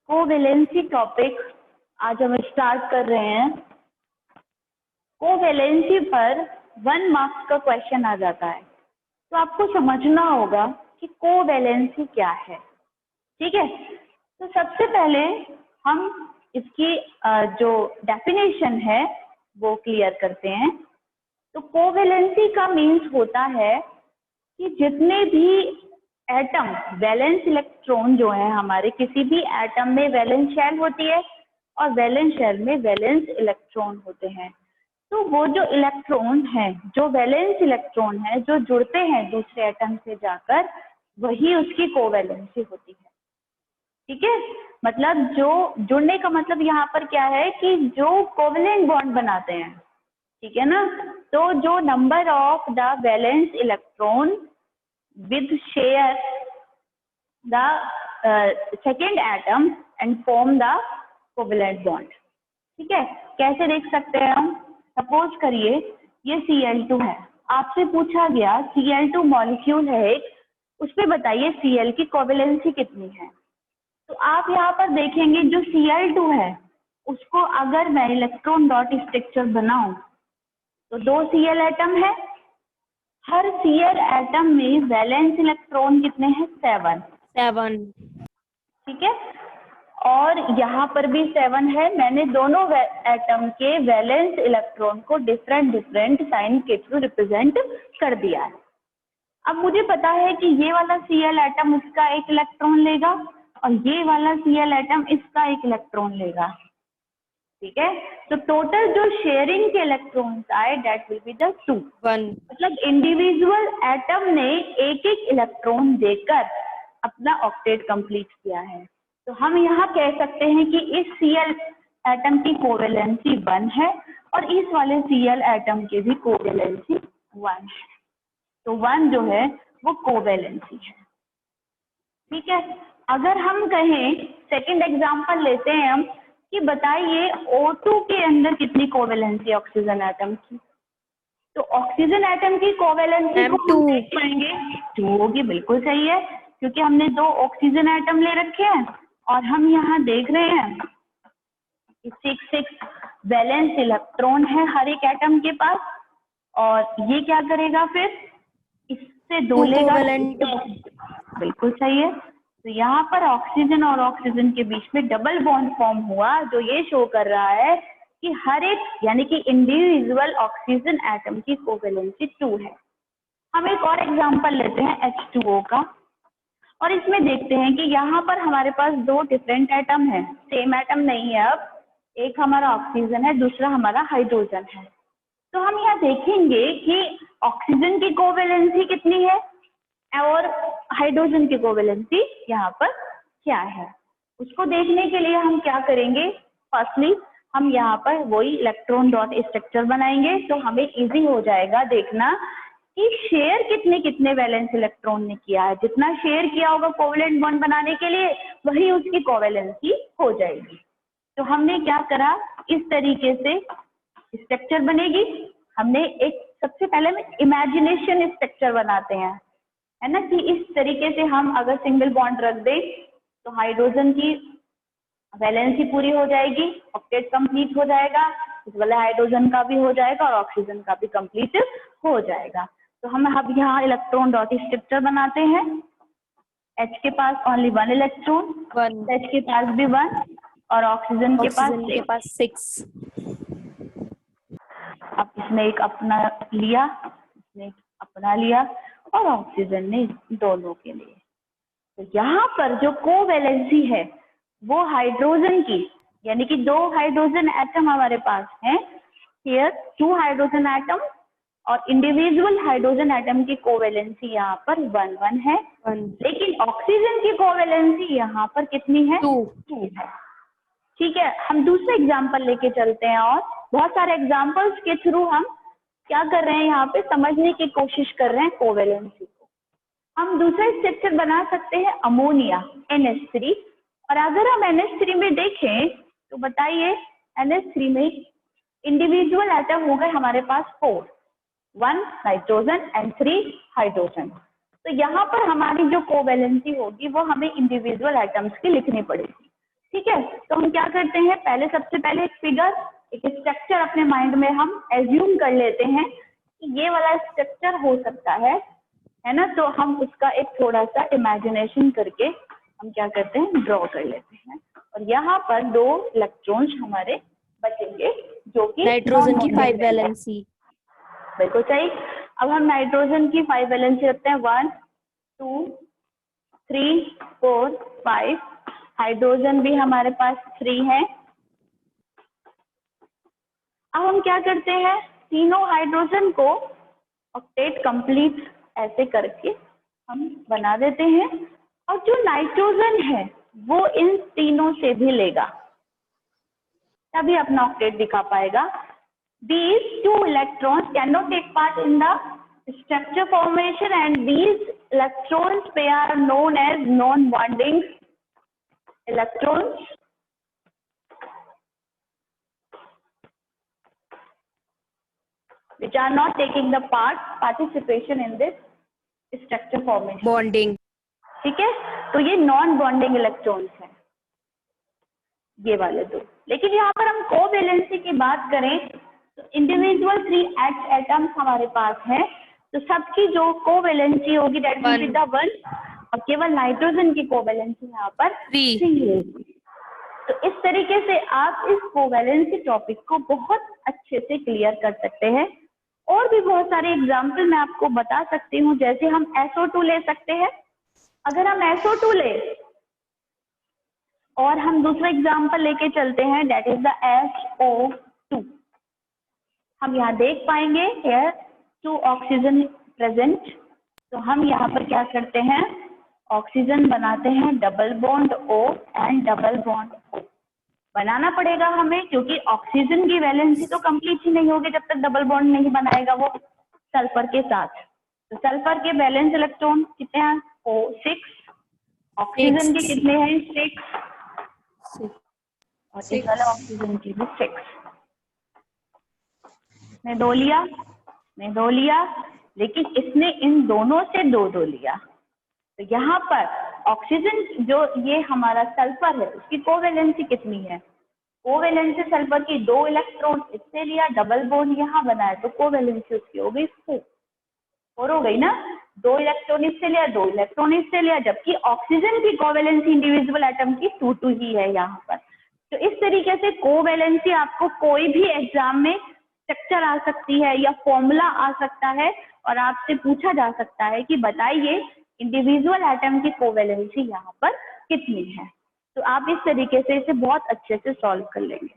Covalency topic आज हम start कर रहे हैं। कोवैलेंसी पर 1 मार्क्स का क्वेश्चन आ जाता है, तो आपको समझना होगा कि कोवैलेंसी क्या है। ठीक है, तो सबसे पहले हम इसकी जो डेफिनेशन है वो क्लियर करते हैं। तो कोवैलेंसी का मीन्स होता है कि जितने भी एटम वैलेंस इलेक्ट्रॉन जो है हमारे किसी भी एटम में वैलेंस शेल होती है और वैलेंस शेल में वैलेंस इलेक्ट्रॉन होते हैं। तो वो जो इलेक्ट्रॉन है, जो वैलेंस इलेक्ट्रॉन है, जो जुड़ते हैं दूसरे एटम से जाकर, वही उसकी कोवैलेंसी होती है। ठीक है, मतलब जो जुड़ने का मतलब यहाँ पर क्या है कि जो कोवैलेंट बॉन्ड बनाते हैं, ठीक है ना। तो जो number of the valence electron with share the second atom and form the covalent bond। ठीक है, कैसे देख सकते हैं हम? सपोज करिए ये Cl2 है, आपसे पूछा गया Cl2 मॉलिक्यूल है एक, उस पर बताइए Cl की कोवैलेंसी कितनी है। तो आप यहाँ पर देखेंगे जो Cl2 है उसको अगर मैं इलेक्ट्रॉन डॉट स्ट्रक्चर बनाऊं तो 2 Cl एटम है, हर Cl एटम में वैलेंस इलेक्ट्रॉन कितने हैं? 7। ठीक है, और यहाँ पर भी 7 है। मैंने दोनों एटम के वैलेंस इलेक्ट्रॉन को डिफरेंट साइन के थ्रू रिप्रेजेंट कर दिया है। अब मुझे पता है कि ये वाला Cl एटम इसका एक इलेक्ट्रॉन लेगा और ये वाला Cl एटम इसका एक इलेक्ट्रॉन लेगा। ठीक है, तो टोटल जो शेयरिंग के इलेक्ट्रॉन्स आए दैट विल बी द 2। मतलब इंडिविजुअल एटम ने एक एक इलेक्ट्रॉन देकर अपना ऑक्टेट कंप्लीट किया है। तो हम यहाँ कह सकते हैं कि इस Cl एटम की कोवैलेंसी 1 है और इस वाले Cl एटम की भी कोवैलेंसी 1 है। तो 1 जो है वो कोवैलेंसी है। ठीक है, अगर हम कहें सेकंड एग्जांपल लेते हैं हम कि बताइए O2 के अंदर कितनी कोवैलेंसी ऑक्सीजन एटम की। तो ऑक्सीजन एटम की कोवैलेंसी को हम देख पाएंगे 2 होगी। बिल्कुल सही है, क्योंकि हमने 2 ऑक्सीजन एटम ले रखे हैं और हम यहाँ देख रहे हैं 6 वैलेंस इलेक्ट्रॉन है हर एक एटम के पास। और ये क्या करेगा फिर? इससे 2 लेगा। बिल्कुल सही है। तो यहाँ पर ऑक्सीजन और ऑक्सीजन के बीच में डबल बॉन्ड फॉर्म हुआ, जो ये शो कर रहा है कि हर एक यानी कि इंडिविजुअल ऑक्सीजन एटम की कोवैलेंसी 2 है। हम एक और एग्जांपल लेते हैं H2O का, और इसमें देखते हैं कि यहाँ पर हमारे पास 2 डिफरेंट एटम है, सेम एटम नहीं है। अब एक हमारा ऑक्सीजन है, दूसरा हमारा हाइड्रोजन है। तो हम यहाँ देखेंगे कि ऑक्सीजन की कोवैलेंसी कितनी है और हाइड्रोजन की कोवैलेंसी यहाँ पर क्या है। उसको देखने के लिए हम क्या करेंगे? फर्स्टली हम यहाँ पर वही इलेक्ट्रॉन डॉट स्ट्रक्चर बनाएंगे, तो हमें इजी हो जाएगा देखना कि शेयर कितने कितने वैलेंस इलेक्ट्रॉन ने किया है। जितना शेयर किया होगा कोवैलेंट बॉन्ड बनाने के लिए, वही उसकी कोवैलेंसी हो जाएगी। तो हमने क्या करा, इस तरीके से स्ट्रक्चर बनेगी। हमने एक सबसे पहले में इमेजिनेशन स्ट्रक्चर बनाते हैं, है ना, कि इस तरीके से हम अगर सिंगल बॉन्ड रख दें तो हाइड्रोजन की वैलेंसी पूरी हो जाएगी, ऑक्टेट कंप्लीट हो जाएगा, इस वाले हाइड्रोजन का भी हो जाएगा और ऑक्सीजन का भी कंप्लीट हो जाएगा। तो हम अब यहाँ इलेक्ट्रॉन डॉट स्ट्रक्चर बनाते हैं। H के पास ओनली 1 इलेक्ट्रॉन, H के पास भी 1 और ऑक्सीजन के पास 6। अब इसने एक अपना लिया, इसने एक अपना लिया और ऑक्सीजन ने दोनों के लिए। तो यहाँ पर जो कोवैलेंसी है वो हाइड्रोजन की, यानी कि 2 हाइड्रोजन एटम हमारे पास हैं, हियर 2 हाइड्रोजन एटम, और इंडिविजुअल हाइड्रोजन एटम की कोवैलेंसी यहाँ पर 1 है। लेकिन ऑक्सीजन की कोवैलेंसी यहाँ पर कितनी है? 2 है। ठीक है, हम दूसरे एग्जाम्पल लेके चलते हैं और बहुत सारे एग्जाम्पल्स के थ्रू हम क्या कर रहे हैं, यहाँ पे समझने की कोशिश कर रहे हैं कोवैलेंसी को। हम दूसरा स्ट्रक्चर बना सकते हैं अमोनिया NH3, और अगर हम NH3 में देखें तो बताइए NH3 में इंडिविजुअल एटम हो गए हमारे पास 4, 1 नाइट्रोजन एंड 3 हाइड्रोजन। तो यहाँ पर हमारी जो कोवैलेंसी होगी वो हमें इंडिविजुअल एटम्स की लिखनी पड़ेगी। ठीक है, तो हम क्या करते हैं, पहले सबसे पहले एक फिगर, एक स्ट्रक्चर अपने माइंड में हम एज्यूम कर लेते हैं कि ये वाला स्ट्रक्चर हो सकता है ना। तो हम उसका एक थोड़ा सा इमेजिनेशन करके हम क्या करते हैं, ड्रॉ कर लेते हैं। और यहाँ पर 2 इलेक्ट्रॉन्स हमारे बचेंगे जो कि नाइट्रोजन की 5 वैलेंसी। बिल्कुल सही। अब हम नाइट्रोजन की 5 वैलेंसी रखते हैं, 1 2 3 4 5। हाइड्रोजन भी हमारे पास 3 है। अब हम क्या करते हैं, तीनों हाइड्रोजन को ऑक्टेट कंप्लीट ऐसे करके हम बना देते हैं। और जो नाइट्रोजन है वो इन तीनों से भी लेगा, तभी अपना ऑक्टेट दिखा पाएगा। These 2 electrons cannot take part in the structure formation and these electrons pair are known as non-bonding electrons. Which are not taking the participation in this structure formation. Bonding. ठीक है, तो ये नॉन बॉन्डिंग इलेक्ट्रॉन्स हैं, ये वाले 2। लेकिन यहाँ पर हम कोवैलेंसी की बात करें तो इंडिविजुअल 3 एटम्स हमारे पास है, तो सबकी जो कोवैलेंसी होगी दैट विल बी द 1, और केवल नाइट्रोजन की कोवैलेंसी यहाँ पर 3 होगी। तो इस तरीके से आप इस कोवैलेंसी टॉपिक को बहुत अच्छे से क्लियर कर सकते हैं। और भी बहुत सारे एग्जाम्पल मैं आपको बता सकती हूँ, जैसे हम SO2 ले सकते हैं। अगर हम SO2 ले और हम दूसरा एग्जाम्पल लेके चलते हैं दैट इज द SO2, हम यहाँ देख पाएंगे here 2 ऑक्सीजन प्रेजेंट। तो हम यहाँ पर क्या करते हैं, ऑक्सीजन बनाते हैं double bond O and double bond O। बनाना पड़ेगा हमें, क्योंकि ऑक्सीजन की वैलेंसी तो कंप्लीट ही नहीं होगी जब तक डबल बॉन्ड नहीं बनाएगा वो सल्फर के साथ। तो सल्फर के वैलेंस इलेक्ट्रॉन कितने हैं, 6। ऑक्सीजन के कितने हैं, 6। और इस वाले ऑक्सीजन की भी 6। ने 2 लिया, लेकिन इसने इन दोनों से 2 लिया। तो यहाँ पर ऑक्सीजन जो ये हमारा सल्फर है उसकी कोवैलेंसी कितनी है, कोवैलेंसी सल्फर की 2 इलेक्ट्रॉन इससे लिया, डबल बॉन्ड यहाँ बनाया, तो कोवैलेंसी उसकी हो गई 4 हो गई ना। 2 इलेक्ट्रॉन इससे लिया, 2 इलेक्ट्रॉन इससे लिया, जबकि ऑक्सीजन की कोवैलेंसी इंडिविजुअल एटम की 2 ही है यहाँ पर। तो इस तरीके से कोवैलेंसी आपको कोई भी एग्जाम में स्ट्रक्चर आ सकती है या फॉर्मूला आ सकता है, और आपसे पूछा जा सकता है कि बताइए इंडिविजुअल एटम की कोवैलेंसी यहाँ पर कितनी है। तो आप इस तरीके से इसे बहुत अच्छे से सॉल्व कर लेंगे।